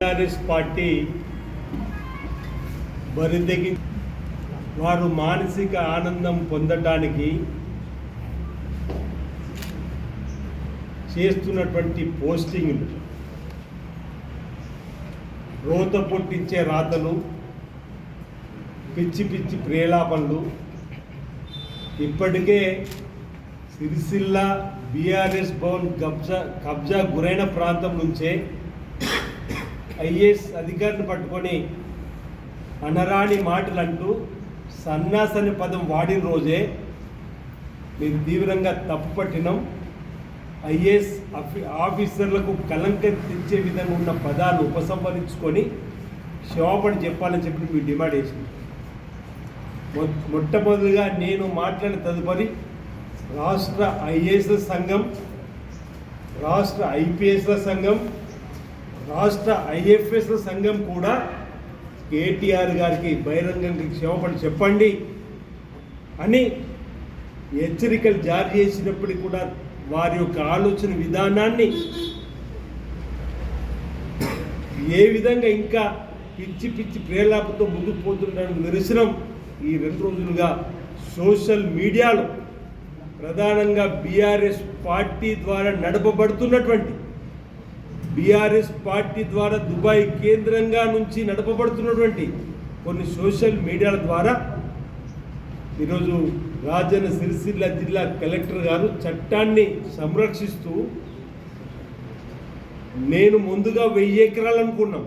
TRS party బరితెగి వారు మానసిక ఆనందం పొందడానికి చేస్తున్నటువంటి పోస్టింగ్లు, రోత పుట్టించే రాతలు, పిచ్చి పిచ్చి ప్రేలాపనలు ఇప్పటికే సిరిసిల్ల బీఆర్ఎస్ భవన్ కబ్జా గురైన ప్రాంతం నుంచే ఐఏఎస్ అధికారిని పట్టుకొని అనరాని మాటలు అంటూ సన్నాసని పదం వాడిన రోజే మేము తీవ్రంగా తప్పు పట్టినాం. ఐఏఎస్ ఆఫీసర్లకు కలంకం తెచ్చే విధంగా ఉన్న పదాలు ఉపసంహరించుకొని క్షమాపణ చెప్పాలని చెప్పి మేము డిమాండ్ చేసినాం. మొట్టమొదటిగా నేను మాట్లాడిన తదుపరి రాష్ట్ర ఐఏఎస్ సంఘం, రాష్ట్ర ఐపీఎస్ల సంఘం, రాష్ట్ర ఐఎఫ్ఎస్ల సంఘం కూడా కేటీఆర్ గారికి బహిరంగంగా క్షమాపణ చెప్పండి అని హెచ్చరికలు జారీ చేసినప్పటికీ కూడా వారి యొక్క ఆలోచన విధానాన్ని ఏ విధంగా ఇంకా పిచ్చి పిచ్చి ప్రేలాపతో ముందుకు పోతుండడం నిరసనం ఈ 2 రోజులుగా సోషల్ మీడియాలో ప్రధానంగా బీఆర్ఎస్ పార్టీ ద్వారా నడపబడుతున్నటువంటి బీఆర్ఎస్ పార్టీ ద్వారా దుబాయ్ కేంద్రంగా నుంచి నడపబడుతున్నటువంటి కొన్ని సోషల్ మీడియాల ద్వారా ఈరోజు రాజన్న సిరిసిల్ల జిల్లా కలెక్టర్ గారు చట్టాన్ని సంరక్షిస్తూ నేను ముందుగా 1000 ఎకరాలు అనుకున్నాం,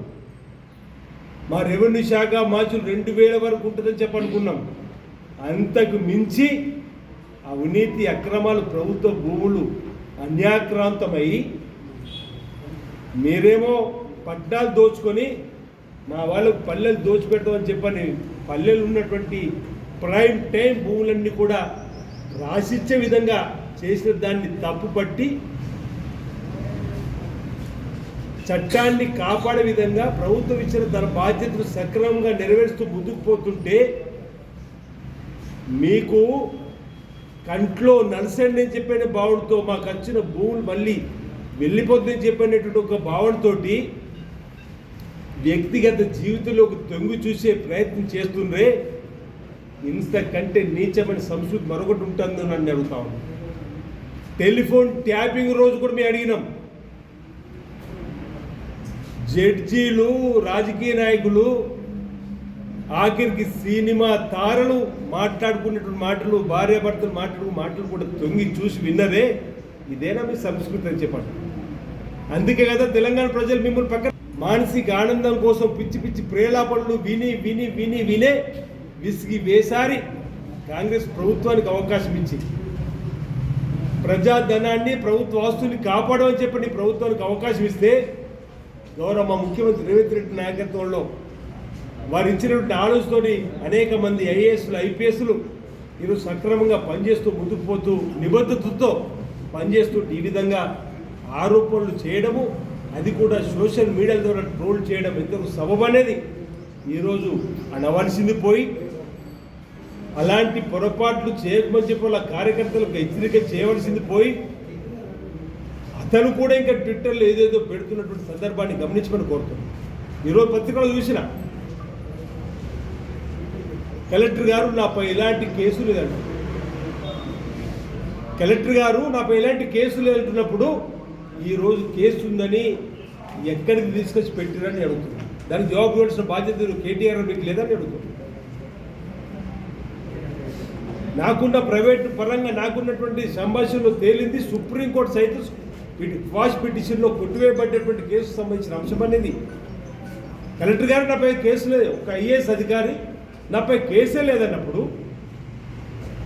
మా రెవెన్యూ శాఖ మాచులు 2000 వరకు ఉంటుందని చెప్పనుకున్నాం. అంతకు మించి అవినీతి అక్రమాలు, ప్రభుత్వ భూములు అన్యాక్రాంతమై మీరేమో పట్టాలు దోచుకొని మా వాళ్ళకు పల్లెలు దోచిపెట్టమని చెప్పని పల్లెలు ఉన్నటువంటి ప్రైమ్ టైం భూములన్నీ కూడా రాసిచ్చే విధంగా చేసిన దాన్ని తప్పుపట్టి చట్టాన్ని కాపాడే విధంగా ప్రభుత్వం ఇచ్చిన తన బాధ్యతను సక్రమంగా నెరవేరుస్తూ ముందుకు పోతుంటే మీకు కంట్లో నలసండి అని చెప్పిన భావనతో మాకు వచ్చిన భూములు మళ్ళీ వెళ్ళిపోతుందని చెప్పినటువంటి ఒక భావనతో వ్యక్తిగత జీవితంలోకి తొంగి చూసే ప్రయత్నం చేస్తుండ్రే. ఇంతకంటే నీచమైన సంస్కృతి మరొకటి ఉంటుందని నన్ను అడుగుతాం. టెలిఫోన్ ట్యాపింగ్ రోజు కూడా మేము అడిగినాం. జడ్జీలు, రాజకీయ నాయకులు, ఆఖరికి సినిమా తారలు మాట్లాడుకునేటువంటి మాటలు, భార్యాభర్తలు మాటలు కూడా తొంగి చూసి విన్నదే. ఇదేనా మీ సంస్కృతి అని చెప్పండి. అందుకే కదా తెలంగాణ ప్రజలు మిమ్మల్ని పక్కన మానసిక ఆనందం కోసం పిచ్చి పిచ్చి ప్రేలాపనలు వినే విసిగి వేసారి కాంగ్రెస్ ప్రభుత్వానికి అవకాశం ఇచ్చి ప్రజాధనాన్ని, ప్రభుత్వ ఆస్తుల్ని కాపాడమని చెప్పని ప్రభుత్వానికి అవకాశం ఇస్తే గౌరవ మా ముఖ్యమంత్రి రేవంత్ రెడ్డి నాయకత్వంలో వారు ఇచ్చినటువంటి ఆలోచనతోటి అనేక మంది ఐఏఎస్లు, ఐపీఎస్లు ఈరోజు సక్రమంగా పనిచేస్తూ ముందుకు పోతూ నిబద్ధతతో పనిచేస్తూ ఈ విధంగా ఆరోపణలు చేయడము, అది కూడా సోషల్ మీడియాల ద్వారా ట్రోల్ చేయడం ఎంతకు సబబు అనేది ఈరోజు అనవలసింది పోయి అలాంటి పొరపాట్లు చేయకమని చెప్పి వాళ్ళ కార్యకర్తలకు హెచ్చరిక చేయవలసింది పోయి అతను కూడా ఇంకా ట్విట్టర్లో ఏదేదో పెడుతున్నటువంటి సందర్భాన్ని గమనించమని కోరుతున్నాను. ఈరోజు పత్రికలో చూసిన కలెక్టర్ గారు నాపై ఎలాంటి కేసు లేదండి, కలెక్టర్ గారు నాపై ఎలాంటి కేసులు వెళ్తున్నప్పుడు ఈరోజు కేసు ఉందని ఎక్కడికి తీసుకొచ్చి పెట్టిరని అడుగుతున్నాను. దానికి జవాబు ఇవ్వాల్సిన బాధ్యత కేటీఆర్ మీకు లేదని అడుగుతున్నాను. నాకున్న ప్రైవేట్ పరంగా నాకున్నటువంటి సంభాషణలో తేలింది సుప్రీంకోర్టు సైతం క్వాష్ పిటిషన్లో కొట్టివేయబడ్డటువంటి కేసుకు సంబంధించిన అంశం అనేది. కలెక్టర్ గారు నాపై కేసు లేదు, ఒక ఐఏఎస్ అధికారి నాపై కేసే లేదన్నప్పుడు,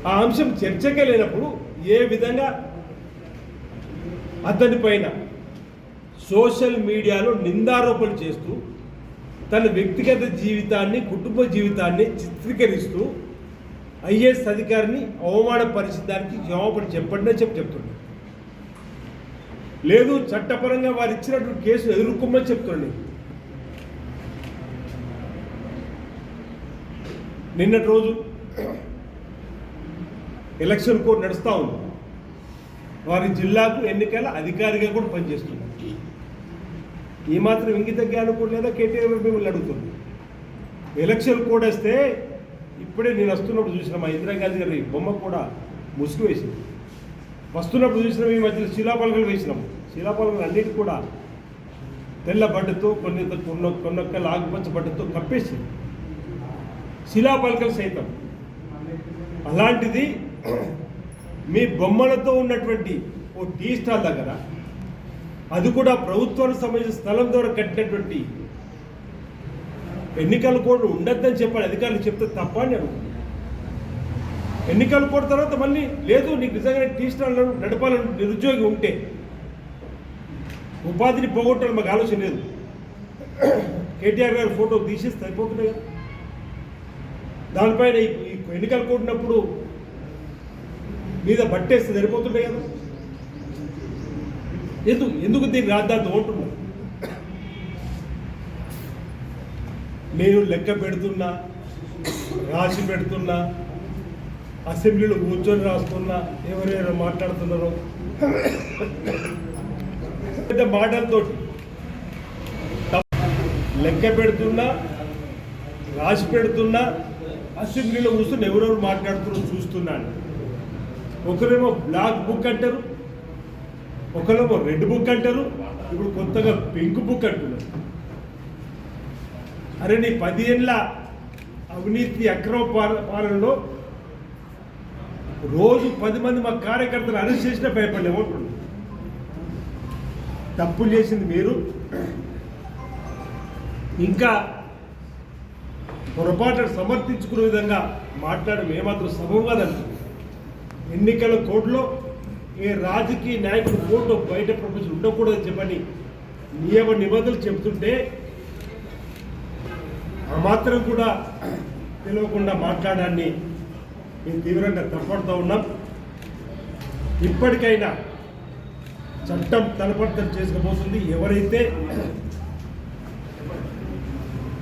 ఆ అంశం చర్చకే లేనప్పుడు ఏ విధంగా అతని పైన సోషల్ మీడియాలో నిందారోపణలు చేస్తూ తన వ్యక్తిగత జీవితాన్ని, కుటుంబ జీవితాన్ని చిత్రీకరిస్తూ ఐఏఎస్ అధికారిని అవమానపరిచడానికి క్షమాపణ చెప్పండి అని చెప్తున్నాడు. లేదు, చట్టపరంగా వారు ఇచ్చినటువంటి కేసు ఎదుర్కోమని చెప్తున్నాడు. నిన్నటి రోజు ఎలక్షన్ కోడ్ నడుస్తూ ఉంది. వారి జిల్లాకు ఎన్నికల అధికారిగా కూడా పనిచేస్తున్నారు. ఈ మాత్రం ఇంగిత జ్ఞానం కూడా లేదా కేటీఆర్ మిమ్మల్ని అడుగుతుంది. ఎలక్షన్ కోడ్ వస్తే ఇప్పుడే నేను వస్తున్నప్పుడు చూసిన మా ఇందిరాగాంధీ గారి బొమ్మ కూడా ముసుగు వేసింది. వస్తున్నప్పుడు చూసినాం, ఈ మధ్యలో శిలాపలకలు వేసినాము. శిలాపలకలు అన్నిటి కూడా తెల్ల బడ్డతో కొన్నొక్క ఆకుపచ్చ బడ్డతో కప్పేసి శిలాపలకలు సైతం. అలాంటిది మీ బొమ్మలతో ఉన్నటువంటి ఓ టీ స్టాల్ దగ్గర, అది కూడా ప్రభుత్వానికి సంబంధించిన స్థలం ద్వారా కట్టినటువంటి ఎన్నికల కోడ్ ఉండద్దని చెప్పాలి అధికారులు చెప్తే తప్ప అని అనుకుంటున్నాను. ఎన్నికల కోడ్ తర్వాత మళ్ళీ లేదు, నీకు నిజంగానే టీ స్టాల్ నడపాలని నిరుద్యోగి ఉంటే ఉపాధిని పోగొట్టాలని మాకు ఆలోచన లేదు. కేటీఆర్ గారి ఫోటో తీసేస్తే అయిపోతున్నాయి కదా. దానిపైన ఈ ఎన్నికల కోడ్ ఉన్నప్పుడు మీద బట్టేస్తే సరిపోతుంటాయి కదా. ఎందుకు దీన్ని రాద్దాంతో ఉంటున్నా? నేను లెక్క పెడుతున్నా, రాసి పెడుతున్నా, అసెంబ్లీలో కూర్చొని రాస్తున్నా, ఎవరెవరు మాట్లాడుతున్నారో పెద్ద మాటలతో లెక్క పెడుతున్నా, రాసి పెడుతున్నా, అసెంబ్లీలో కూర్చొని ఎవరెవరు మాట్లాడుతున్నారో చూస్తున్నాను. ఒకరేమో బ్లాక్ బుక్ అంటారు, ఒకరేమో రెడ్ బుక్ అంటారు, ఇప్పుడు కొత్తగా పింక్ బుక్ అంటున్నారు. అరే నీ 10 ఏళ్ళ అవినీతి అక్రమ పాలనలో రోజు 10 మంది మా కార్యకర్తలు అరెస్ట్ చేసినా భయపడలేమంటున్నారు. తప్పులు చేసింది మీరు, ఇంకా పొరపాటు సమర్థించుకునే విధంగా మాట్లాడడం ఏమాత్రం సబబు కాదంటున్నారు. ఎన్నికల కోడ్లో ఏ రాజకీయ నాయకుడు ఫోటో బయట ప్రపంచం ఉండకూడదని చెప్పని నియమ నిబంధనలు చెబుతుంటే ఆ మాత్రం కూడా తెలియకుండా మాట్లాడాన్ని మేము తీవ్రంగా తప్పడుతూ ఉన్నాం. ఇప్పటికైనా చట్టం తలపడతం చేసుకోబోతుంది. ఎవరైతే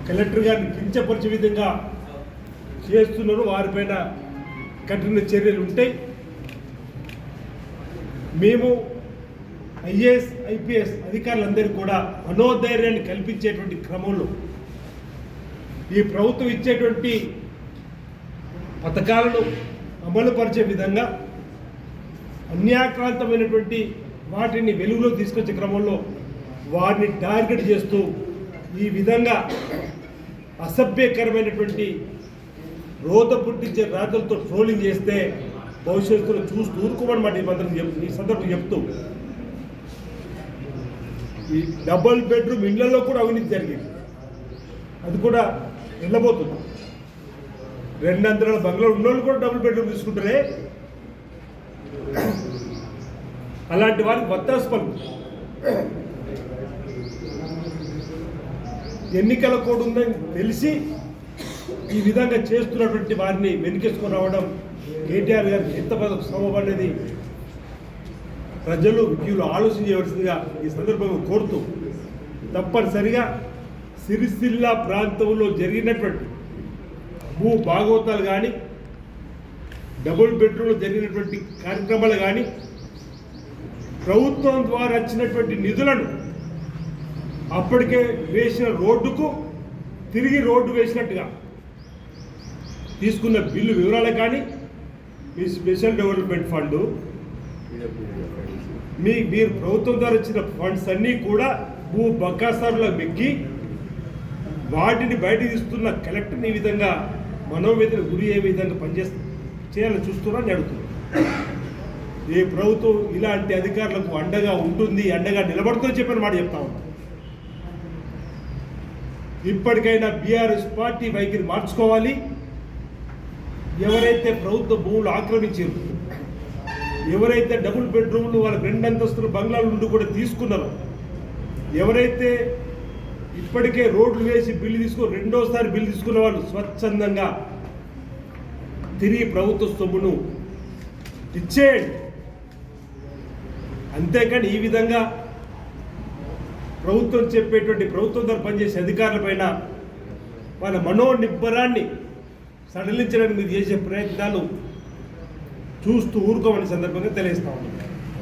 కలెక్టర్ గారిని కించపరిచే విధంగా చేస్తున్నారో వారిపైన కఠిన చర్యలు ఉంటాయి. మేము ఐఏఎస్ ఐపీఎస్ అధికారులందరికీ కూడా మనోధైర్యాన్ని కల్పించేటువంటి క్రమంలో ఈ ప్రభుత్వం ఇచ్చేటువంటి పథకాలను అమలుపరిచే విధంగా అన్యాక్రాంతమైనటువంటి వాటిని వెలుగులో తీసుకొచ్చే క్రమంలో వారిని టార్గెట్ చేస్తూ ఈ విధంగా అసభ్యకరమైనటువంటి రోత పుట్టించే రాతలతో ట్రోలింగ్ చేస్తే భవిష్యత్తులో చూస్తూ ఊరుకోమన్నమాట. ఈ సందర్భం చెప్తూ ఈ డబుల్ బెడ్రూమ్ ఇళ్లలో కూడా అవినీతి జరిగింది. అది కూడా వెళ్ళబోతుంది. 2 అంతరాల బంగ్లా ఉన్నోళ్ళు కూడా డబుల్ బెడ్రూమ్ తీసుకుంటారే. అలాంటి వారికి వత్తాసు పలుకు. ఎన్నికల కోడ్ ఉందని తెలిసి ఈ విధంగా చేస్తున్నటువంటి వారిని వెనుకేసుకొని రావడం కేటీఆర్ గారికి ఎంత సబబు అనేది ప్రజలు విద్యులు ఆలోచించవలసిందిగా ఈ సందర్భంగా కోరుతూ, తప్పనిసరిగా సిరిసిల్ల ప్రాంతంలో జరిగినటువంటి భూ భాగవతాలు కానీ, డబుల్ బెడ్రూమ్లో జరిగినటువంటి కార్యక్రమాలు కానీ, ప్రభుత్వం ద్వారా వచ్చినటువంటి నిధులను అప్పటికే వేసిన రోడ్డుకు తిరిగి రోడ్డు వేసినట్టుగా తీసుకున్న బిల్లు వివరాలు కానీ, మీ స్పెషల్ డెవలప్మెంట్ ఫండ్, మీరు ప్రభుత్వం ద్వారా వచ్చిన ఫండ్స్ అన్నీ కూడా భూ బకాసారులో మెక్కి వాటిని బయట తీస్తున్న కలెక్టర్ని ఈ విధంగా మనోవేదన గురి ఏ విధంగా చేయాలని చూస్తున్నారని అడుగుతున్నారు. ఏ ప్రభుత్వం ఇలాంటి అధికారులకు అండగా ఉంటుంది, అండగా నిలబడుతుందని చెప్పిన మాట చెప్తా ఉన్నాం. ఇప్పటికైనా బీఆర్ఎస్ పార్టీ వైఖరి మార్చుకోవాలి. ఎవరైతే ప్రభుత్వ భూములు ఆక్రమించారు, ఎవరైతే డబుల్ బెడ్రూమ్లు వాళ్ళ 2 అంతస్తుల బంగ్లాల నుండి కూడా తీసుకున్నారో, ఎవరైతే ఇప్పటికే రోడ్లు వేసి బిల్లు తీసుకుని రెండోసారి బిల్లు తీసుకున్న వాళ్ళు స్వచ్ఛందంగా తిరిగి ప్రభుత్వ సొమ్మును ఇచ్చేయండి. అంతేకాని ఈ విధంగా ప్రభుత్వం చెప్పేటువంటి ప్రభుత్వం ద్వారా పనిచేసే అధికారులపైన వాళ్ళ మనోనిబ్బరాన్ని సడలించడానికి మీరు చేసే ప్రయత్నాలు చూస్తూ ఊరుకోమని సందర్భంగా తెలియజేస్తా ఉన్నాం.